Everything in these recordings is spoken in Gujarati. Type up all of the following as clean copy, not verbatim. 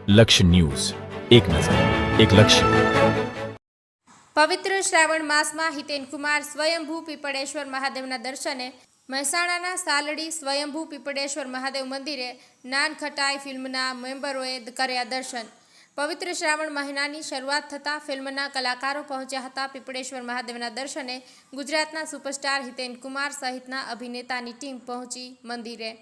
લક્ષ્ય ન્યૂઝ, એક નજર, એક લક્ષ્ય. પવિત્ર શ્રાવણ માસમાં હિતેનકુમાર સ્વયંભૂ પીપળેશ્વર મહાદેવના દર્શને મહેસાણાના સાલડી સ્વયંભૂ પીપળેશ્વર મહાદેવ મંદિરે નાનખટાઈ ફિલ્મના મેમ્બરોએ કર્યા દર્શન. પવિત્ર શ્રાવણ મહિનાની શરૂઆત થતાં ફિલ્મના કલાકારો પહોંચ્યા હતા પીપળેશ્વર મહાદેવના દર્શને. ગુજરાતના સુપરસ્ટાર હિતેનકુમાર સહિતના અભિનેતાની ટીમ પહોંચી મંદિરે.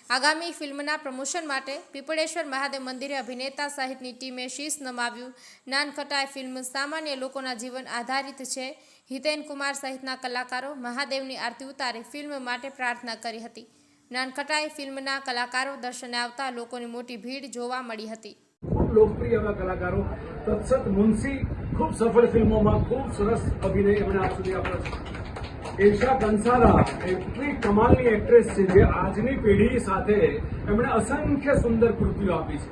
આગામી ફિલ્મના પ્રમોશન માટે પીપળેશ્વર મહાદેવ મંદિરે અભિનેતા સહિતની ટીમે શીશ નમાવ્યું. નાનખટાઈ ફિલ્મ સામાન્ય લોકોના જીવન આધારિત છે. હિતેનકુમાર સહિતના કલાકારો મહાદેવની આરતી ઉતારી ફિલ્મ માટે પ્રાર્થના કરી હતી. નાનખટાઈ ફિલ્મના કલાકારો દર્શને આવતા લોકોની મોટી ભીડ જોવા મળી હતી. ખૂબ લોકપ્રિય એવા કલાકારો તત્સત મુનશી ખૂબ સફળ ફિલ્મોમાં ખૂબ સરસ અભિનય એમણે આજ સુધી આપ્યો છે. એશા કંસારા એટલી કમાલની એક્ટ્રેસ છે જે આજની પેઢી સાથે એમણે અસંખ્ય સુંદર કૃતિઓ આપી છે.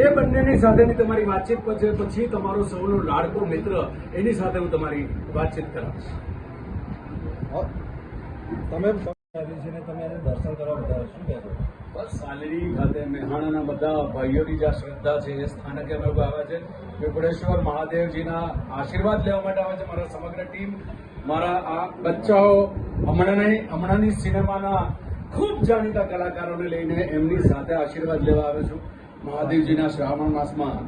એ બંનેની સાથેની તમારી વાતચીત પછી તમારો સૌનો લાડકો મિત્ર એની સાથે હું તમારી વાતચીત કરાવીશ. તમે દર્શન કરવા બધા શું કહેશો? બસ સાલડી ખાતે મહેસાણાના બધા ભાઈઓની જે શ્રદ્ધા છે એ સ્થાનકે અમે લોકો આવ્યા છે. પીપળેશ્વર મહાદેવજીના આશીર્વાદ લેવા માટે આવ્યા છે. મારા સમગ્ર ટીમ, મારા આ બચ્ચાઓ, હમણાંની સિનેમાના ખૂબ જાણીતા કલાકારોને લઈને એમની સાથે આશીર્વાદ લેવા આવ્યો છું. મહાદેવજીના શ્રાવણ માસમાં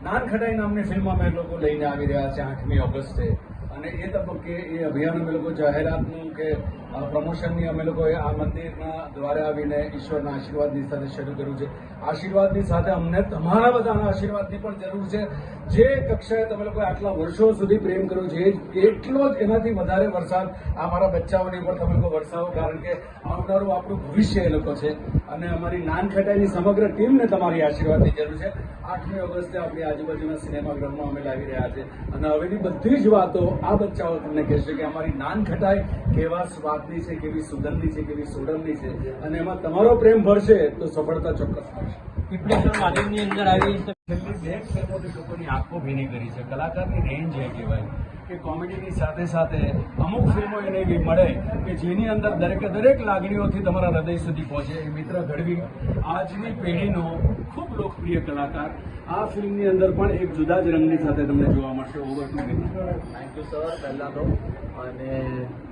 નાનખટાઈ નામની ફિલ્મ અમે લોકો લઈને આવી રહ્યા છે 8મી ઓગસ્ટે. અને એ તબક્કે એ અભિયાન અમે લોકો જાહેરાતનું કે પ્રમોશનની અમે લોકોએ આ મંદિરના દ્વારે આવીને ઈશ્વરના આશીર્વાદની સાથે શરૂ કર્યું છે. આશીર્વાદની સાથે અમને તમારા બધાના આશીર્વાદની પણ જરૂર છે. જે કક્ષાએ તમે લોકોએ આટલા વર્ષો સુધી પ્રેમ કર્યો છે એટલો જ એનાથી વધારે વરસાદ આ મારા બચ્ચાઓની ઉપર તમે લોકો વરસાવો, કારણ કે આવનારું આપણું ભવિષ્ય એ લોકો છે. અને અમારી નાનખટાઈની સમગ્ર ટીમને તમારી આશીર્વાદની જરૂર છે. 8મી ઓગસ્ટે આપણી આજુબાજુના સિનેમાગૃહમાં અમે લાવી રહ્યા છે. અને હવેની બધી જ વાતો આ બચ્ચાઓ તમને કહેશે કે અમારી નાનખટાઈ કેવા સ્વાદની છે, કેવી સુગંધની છે, કેવી સોડમની છે. અને એમાં તમારો પ્રેમ ભરશે તો સફળતા ચોક્કસ મળશે. પીપળેશ્વર મહાદેવની અંદર આવી છેલ્લી 2 ફિલ્મોથી લોકોની આંખો ભીની કરી છે. કલાકારની રેન્જ એ કહેવાય કે કોમેડીની સાથે સાથે અમુક ફિલ્મો એને એવી મળે કે જેની અંદર દરેક લાગણીઓથી તમારા હૃદય સુધી પહોંચે. એ મિત્ર ગઢવી આજની પેઢીનો ખૂબ લોકપ્રિય કલાકાર. આ ફિલ્મની અંદર પણ એક જુદા જ રંગની સાથે તમને જોવા મળશે. ઓવર ટુ મિત્ર. Thank you sir. પહેલાં તો અને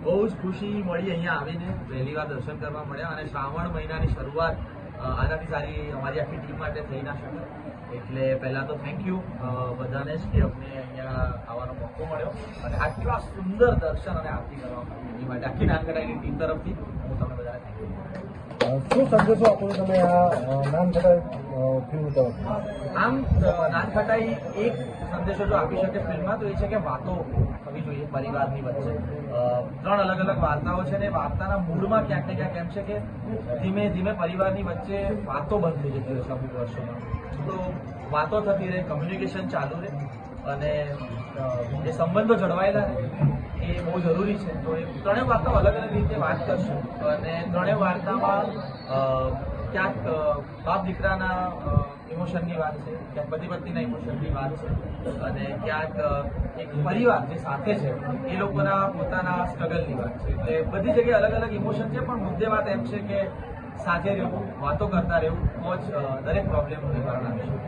બહુ જ ખુશી મળી અહીંયા આવીને, પહેલી વાર દર્શન કરવા મળ્યા. અને શ્રાવણ મહિનાની શરૂઆત આનાથી સારી અમારી આખી ટીમ માટે થઈ ના શકે. એટલે પહેલાં તો થેન્ક યુ બધાને જ કે અમને અહીંયા આવવાનો મોકો મળ્યો અને આટલા સુંદર દર્શન અને આરતી કરવા એની માટે આખી નાનખટાઈની ટીમ તરફથી હું તમને બધાને થેન્ક યુ. શું સંદેશો આપો છો તમે આ નાનખટાઈ ફિલ્મ તરફ? આમ નાનખટાઈ એક સંદેશો જો આપી શકે ફિલ્મમાં તો એ છે કે વાતો થવી જોઈએ પરિવારની વચ્ચે. 3 અલગ અલગ વાર્તાઓ છે ને વાર્તાના મૂળમાં ક્યાંક ને ક્યાંક એમ છે કે ધીમે ધીમે પરિવારની વચ્ચે વાતો બંધ થઈ જતી હોય છે અમુક વર્ષોમાં. તો વાતો થતી રહે, કમ્યુનિકેશન ચાલુ રહે અને જે સંબંધો જળવાયેલા રહે એ બહુ જરૂરી છે. તો એ 3 વાર્તાઓ અલગ અલગ રીતે વાત કરશું અને 3 વાર્તામાં ક્યાંક બાપ દીકરાના ઇમોશનની વાત છે, ક્યાંક પતિ પત્નીના ઇમોશનની વાત છે અને ક્યાંક એક પરિવાર જે સાથે છે એ લોકોના પોતાના સ્ટ્રગલની વાત છે. એટલે બધી જગ્યાએ અલગ અલગ ઇમોશન છે, પણ મુદ્દે વાત એમ છે કે સાથે રહેવું, વાતો કરતા રહેવું, તો જ દરેક પ્રોબ્લેમનું નિવારણ આવી શકે.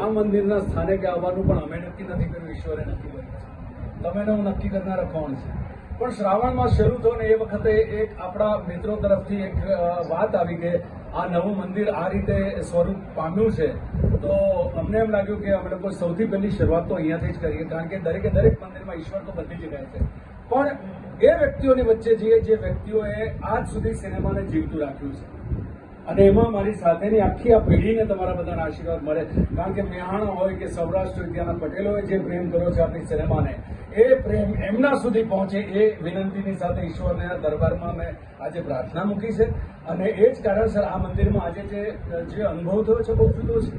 આ મંદિરના સ્થાનકે આવવાનું પણ અમે નક્કી નથી કર્યું, ઈશ્વરે નક્કી કર્યું છે. તમે હું નક્કી કરનારા કોણ છે? પણ શ્રાવણમાં શરૂ થયો ને એ વખતે એક આપણા મિત્રો તરફથી એક વાત આવી કે આ નવું મંદિર આ રીતે સ્વરૂપ પામ્યું છે. તો અમને એમ લાગ્યું કે અમે લોકો સૌથી પહેલી શરૂઆત તો અહીંયાથી જ કરીએ, કારણ કે દરેક મંદિરમાં ઈશ્વર તો બધી જગ્યાએ છે. પણ એ વ્યક્તિઓની વચ્ચે જે વ્યક્તિઓએ આજ સુધી સિનેમાને જીવતું રાખ્યું છે અને એમાં મારી સાથેની આખી આ પેઢીને તમારા બધાના આશીર્વાદ મળે. કારણ કે મહેસાણા હોય કે સૌરાષ્ટ્ર હોય, ત્યાંના પટેલોએ જે પ્રેમ કર્યો છે આપણી સિનેમાને, એ પ્રેમ એમના સુધી પહોંચે એ વિનંતીની સાથે ઈશ્વરના દરબારમાં મેં આજે પ્રાર્થના મૂકી છે. અને એ જ કારણસર આ મંદિરમાં આજે જે અનુભવ થયો છે બહુ જુદો છે.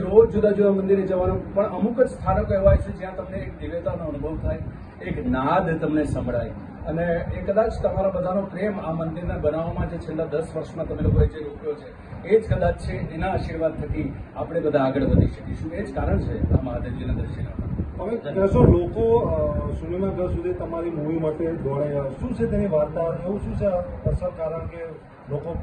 રોજ જુદા જુદા મંદિરે જવાનું, પણ અમુક જ સ્થાનકો એવા છે જ્યાં તમને એક દિવ્યતાનો અનુભવ થાય, એક નાદ તમને સંભળાય. અને એ કદાચ તમારા બધાનો પ્રેમ આ મંદિરને બનાવવામાં જે છેલ્લા 10 વર્ષમાં તમે લોકોએ જે રોક્યો છે એ જ કદાચ છે. એના આશીર્વાદ થકી આપણે બધા આગળ વધી શકીશું. એ જ કારણ છે આ મહાદેવજીના દર્શન. હવે કહેશો લોકો સિનેમાઘર સુધી તમારી મૂવી માટે દોડે, શું છે તેની વાર્તા, એવું શું છે અસર કારણ કે લોકો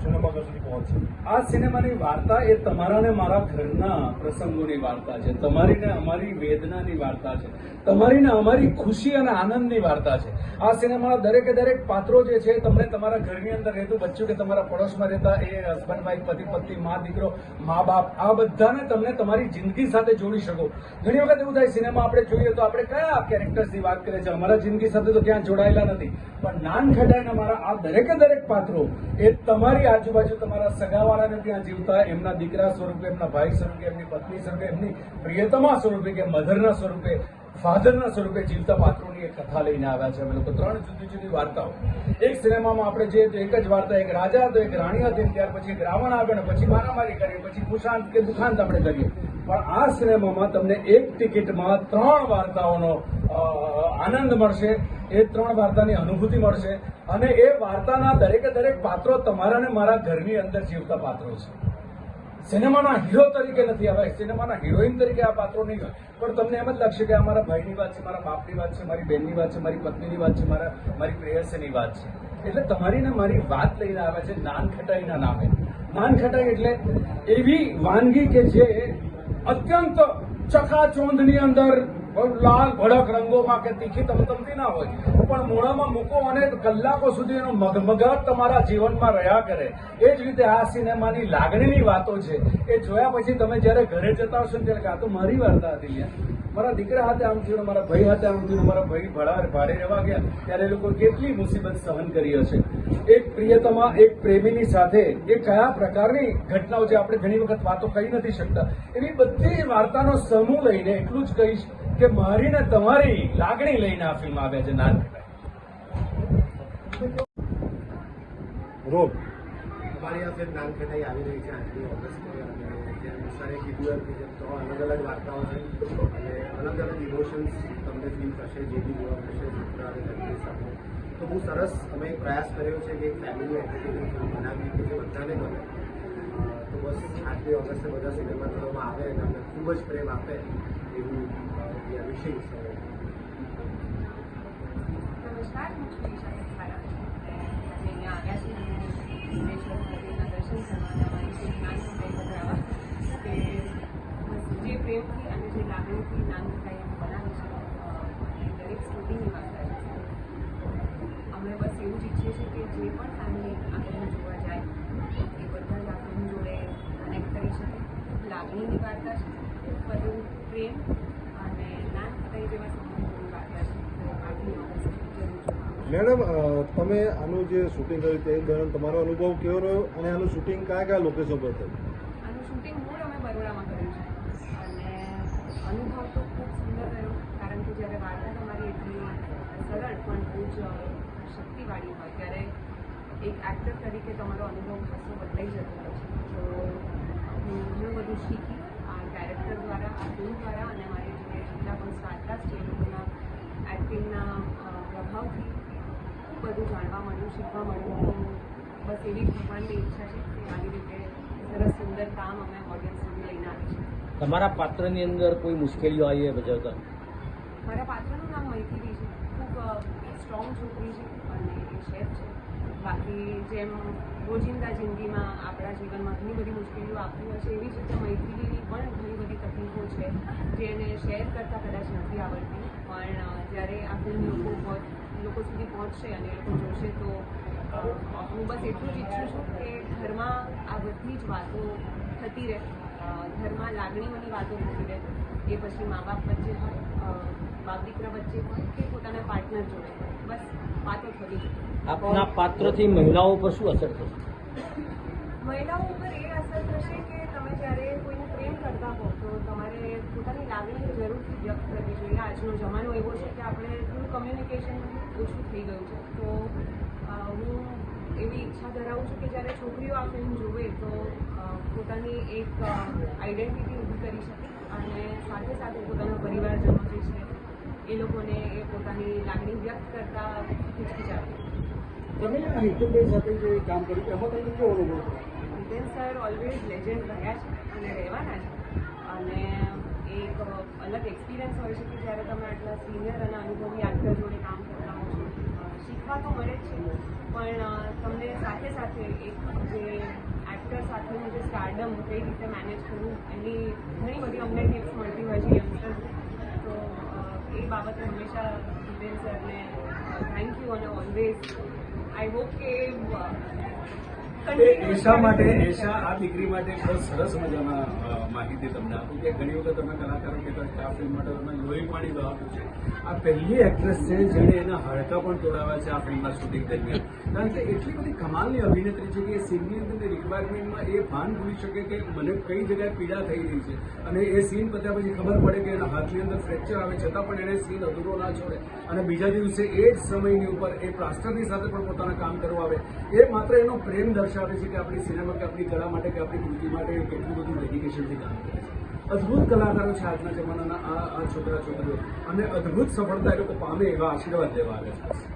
સિનેમાઘર સુધી પહોંચશે? આ સિનેમાની વાર્તા એ તમારા ને મારા ઘરના પ્રસંગોની વાર્તા છે, તમારી ને અમારી વેદનાની વાર્તા છે, તમારી ને અમારી ખુશી અને આનંદની વાર્તા છે. આ સિનેમાના દરેકે દરેક પાત્રો જે છે તમને તમારા ઘરની અંદર રહેતું બચ્ચું કે તમારા પડોશમાં રહેતા એ હસબન્ડ વાઈફ, પતિ પત્ની, મા દીકરો, મા બાપ, આ બધાને તમને તમારી જિંદગી સાથે જોડી શકો. ઘણી વખત એવું થાય સિનેમા આપણે જોઈએ તો આપણે કયા કેરેક્ટર્સની વાત કરીએ છીએ, અમારા જિંદગી સાથે તો ક્યાં જોડાયેલા નથી, પણ નાનખટાઈના મારા આ દરેકે દરેક પાત્રો એ તમારી આજુબાજુ તમારા સગાવાળાને ત્યાં જીવતા એમના દીકરા સ્વરૂપે, એમના ભાઈ સ્વરૂપે, એમની પત્ની સ્વરૂપે, એમની પ્રિયતમા સ્વરૂપે કે મધરના સ્વરૂપે, ફાધરના સ્વરૂપે જીવતા પાત્રોની એક કથા લઈને આવ્યા છે અમે લોકો. 3 જુદી જુદી વાર્તાઓ એક સિનેમામાં આપણે જે એક જ વાર્તા, એક રાજા હતો, એક રાણી હતી, ત્યાર પછી એક રાવણ આવ્યો ને પછી મારામારી કરીએ, પછી ખુશાંત કે દુખાંત આપણે કરીએ. પણ આ સિનેમામાં તમને એક ટિકિટમાં 3 વાર્તાઓનો આનંદ મળશે, એ 3 વાર્તાની અનુભૂતિ મળશે અને એ વાર્તાના દરેકે દરેક પાત્રો તમારા ને મારા ઘરની અંદર જીવતા પાત્રો છે. સિનેમાના હીરો તરીકે નથી આવ્યા, સિનેમાના હિરોઈન તરીકે આ પાત્રો નહીં હોય, પણ તમને એમ જ લાગશે કે આ મારા ભાઈની વાત છે, મારા બાપની વાત છે, મારી બહેનની વાત છે, મારી પત્નીની વાત છે, મારી પ્રેયસીની વાત છે. એટલે તમારી ને મારી વાત લઈને આવ્યા છે નાનખટાઈના નામે. નાનખટાઈ એટલે એવી વાનગી કે જે અત્યંત ચકાચોંધની અંદર લાલ ભડક રંગોમાં કે તીખી તમતમતી ના હોય, પણ મોઢામાં મૂકો અને કલાકો સુધી એનો મગમગાટ તમારા જીવનમાં રહ્યા કરે. એ જ રીતે આ સિનેમાની લાગણીની વાતો છે એ જોયા પછી તમે જયારે ઘરે જતા હશો ત્યારે કે આ તો મારી વાર્તા હતી યાર, મારા દીકરા હાથે આમ થયું, મારા ભાઈ હાથે આમ થયું, મારા ભાઈ ભાડે રહેવા ગયા ત્યારે એ લોકો કેટલી મુસીબત સહન કરી હશે. એક પ્રિયતમા, એક પ્રેમીની સાથે એ કયા પ્રકારની ઘટનાઓ જે આપણે ઘણી વખત વાતો કહી નથી શકતા, એવી બધી વાર્તાનો સમૂહ લઈને એટલું જ કહીશ કે મારી ને તમારી લાગણી લઈને આ ફિલ્મ આવે છે નાનખટાઈ. રોલ અમારી આ ફિલ્મ નાનખટાઈ આવી રહી છે 8મી ઓગસ્ટે અને જેમ વિશાળે કીધું એમ કે જેમ 3 અલગ અલગ વાર્તાઓ છે અને અલગ અલગ ઇમોશન્સ તમને ફીલ થશે, જે બી જોવા થશે દીકરા અને ફેમિલી સાથે. તો બહુ સરસ અમે એક પ્રયાસ કર્યો છે કે એક ફેમિલી એન્ટરટેનમેન્ટ ફિલ્મ બનાવી કે જે બધાને ગમે. તો બસ 8મી ઓગસ્ટે બધા સિનેમાઘરોમાં આવે અને અમને ખૂબ જ પ્રેમ આપે એવું વિશેષ. નમસ્કાર, હું છું ઈશા સથારા અને અહીંયા આવ્યા છીએ ભુવનેશ્વર મહાદેવના દર્શન કરવા અને અમારી જે નાનખટાઈ પધરાવા કે જે પ્રેમથી અને જે લાગણીથી નાનખટાઈ અમે બનાવી છે એ દરેક સ્ટોરીની વાર્તા છે. અમે બસ એવું જ ઈચ્છીએ છીએ કે જે પણ ફેમિલી આ ફિલ્મ જોવા જાય એ બધા જ આ ફિલ્મ જોડે કનેક્ટ કરી શકે. લાગણીની વાર્તા છે, બધું પ્રેમ અને નાનખટાઈ જેવા સંબંધોની વાર્તા છે. તો 8મી ઓગસ્ટ જરૂર જોવા. મેડમ, તમે આનું જે શૂટિંગ કર્યું તે દરમિયાન તમારો અનુભવ કેવો રહ્યો અને આનું શૂટિંગ કયા લોકેશન પર થયું? આનું શૂટિંગ મૂળ અમે બરોડામાં કર્યું છે અને અનુભવ તો ખૂબ સુંદર રહ્યો, કારણ કે જ્યારે વાર્તા તમારી એટલી સરળ પણ બહુ જ શક્તિવાળી હોય ત્યારે એક એક્ટર તરીકે તમારો અનુભવ ખાસો બદલાઈ જતો હોય છે. તો હું ઘણું બધું શીખી આ કેરેક્ટર દ્વારા, આ ફિલ્મ દ્વારા અને મારી જોડે જેટલા પણ સ્ટારકાસ્ટ છે એ લોકોના એક્ટિંગના પ્રભાવથી ખૂબ બધું જાણવા મળ્યું, શીખવા મળ્યું. તો બસ એવી ભગવાનની ઈચ્છા છે કે આવી રીતે સરસ સુંદર કામ અમે ઓડિયન્સ સુધી લઈને આવી છે. તમારા પાત્રની અંદર કોઈ મુશ્કેલીઓ આવી બજાવતા? મારા પાત્રનું નામ મૈથિલી છે, ખૂબ સ્ટ્રોંગ છોકરી છે અને એ શેફ છે. બાકી જેમ રોજિંદા જિંદગીમાં આપણા જીવનમાં ઘણી બધી મુશ્કેલીઓ આવતી હોય છે એવી જ રીતે મૈથિલીની પણ ઘણી બધી તકલીફો છે જે એને શેર કરતાં કદાચ નથી આવડતી, પણ જ્યારે આ ફિલ્મ લોકો સુધી પહોંચશે અને એ લોકો જોશે તો હું બસ એટલું જ ઈચ્છું છું કે ઘરમાં આ બધી જ વાતો થતી રહે, ઘરમાં લાગણીઓની વાતો થતી રહે, એ પછી મા બાપ વચ્ચે હોય, બાપ દીકરા વચ્ચે હોય કે પોતાના પાર્ટનર જોડે હોય, બસ વાતો થવી જોઈએ. આપના પાત્રથી મહિલાઓ પર શું અસર થશે? મહિલાઓ ઉપર એ અસર થશે કે તમે જ્યારે કોઈને પ્રેમ કરતા હો તો તમારે પોતાની લાગણી જરૂરથી વ્યક્ત કરવી જોઈએ. આજનો જમાનો એવો છે કે આપણે થોડું કમ્યુનિકેશન ઓછું થઈ ગયું છે. તો હું એવી ઈચ્છા ધરાવું છું કે જ્યારે છોકરીઓ આ ફિલ્મ જોવે તો પોતાની એક આઈડેન્ટિટી ઊભી કરી શકે અને સાથે સાથે પોતાના પરિવારજનો જે છે એ લોકોને એ પોતાની લાગણી વ્યક્ત કરતા હિચકિચાવે. તમે આ હિતેશભાઈ સાથે જે કામ કર્યું એમાં તમને કેવો અનુભવ થયો? હિતેન સર ઓલવેઝ લેજેન્ડ રહ્યા છે અને રહેવાના છે અને એ એક અલગ એક્સપિરિયન્સ હોય છે કે જ્યારે તમે આટલા સિનિયર અને અનુભવી એક્ટર જોડે કામ કરતા હો છો. શીખવા તો મળે જ છે, પણ તમને સાથે સાથે એક જે એક્ટર સાથેનું જે સ્ટારડમ કઈ રીતે મેનેજ કરવું એની ઘણી બધી અમને ટિપ્સ મળતી હોય છે યંગસ્ટર્સ. તો એ બાબતે હંમેશા હિતેન સરને થેન્ક યુ અને ઓલવેઝ આઈ હોપ કે એશા આ દીકરી માટે બહુ સરસ મજાના માહિતી તમને આપું કે ઘણી વખત તમે કલાકારો કહેતા કે આ ફિલ્મ માટે તમે લોહી પાણી વહાવ્યું છે. આ પહેલી એક્ટ્રેસ છે જેણે એના હાડકા પણ તોડાવ્યા છે આ ફિલ્મના શૂટિંગ દરમિયાન. કારણ કે એટલી બધી કમાલની અભિનેત્રી છે કે એ સીનની અંદર રિક્વાયરમેન્ટમાં એ ભાન ભૂલી શકે કે મને કઈ જગ્યાએ પીડા થઈ રહી છે, અને એ સીન પત્યા પછી ખબર પડે કે એના હાથની અંદર ફ્રેક્ચર આવે છતાં પણ એને સીન અધૂરો ના છોડે અને બીજા દિવસે એ જ સમયની ઉપર એ પ્લાસ્ટરની સાથે પણ પોતાના કામ કરવા આવે. એ માત્ર એનો પ્રેમ દર્શાવે છે કે આપણી સિનેમા કે આપણી કલા માટે કે આપણી કૃતિ માટે કેટલું બધું ડેડિકેશનથી કામ કરે છે. અદભુત કલાકારો છે આજના જમાનાના આ છોકરા છોકરીઓ, અને અદભુત સફળતા એ લોકો પામે એવા આશીર્વાદ લેવા આવે છે.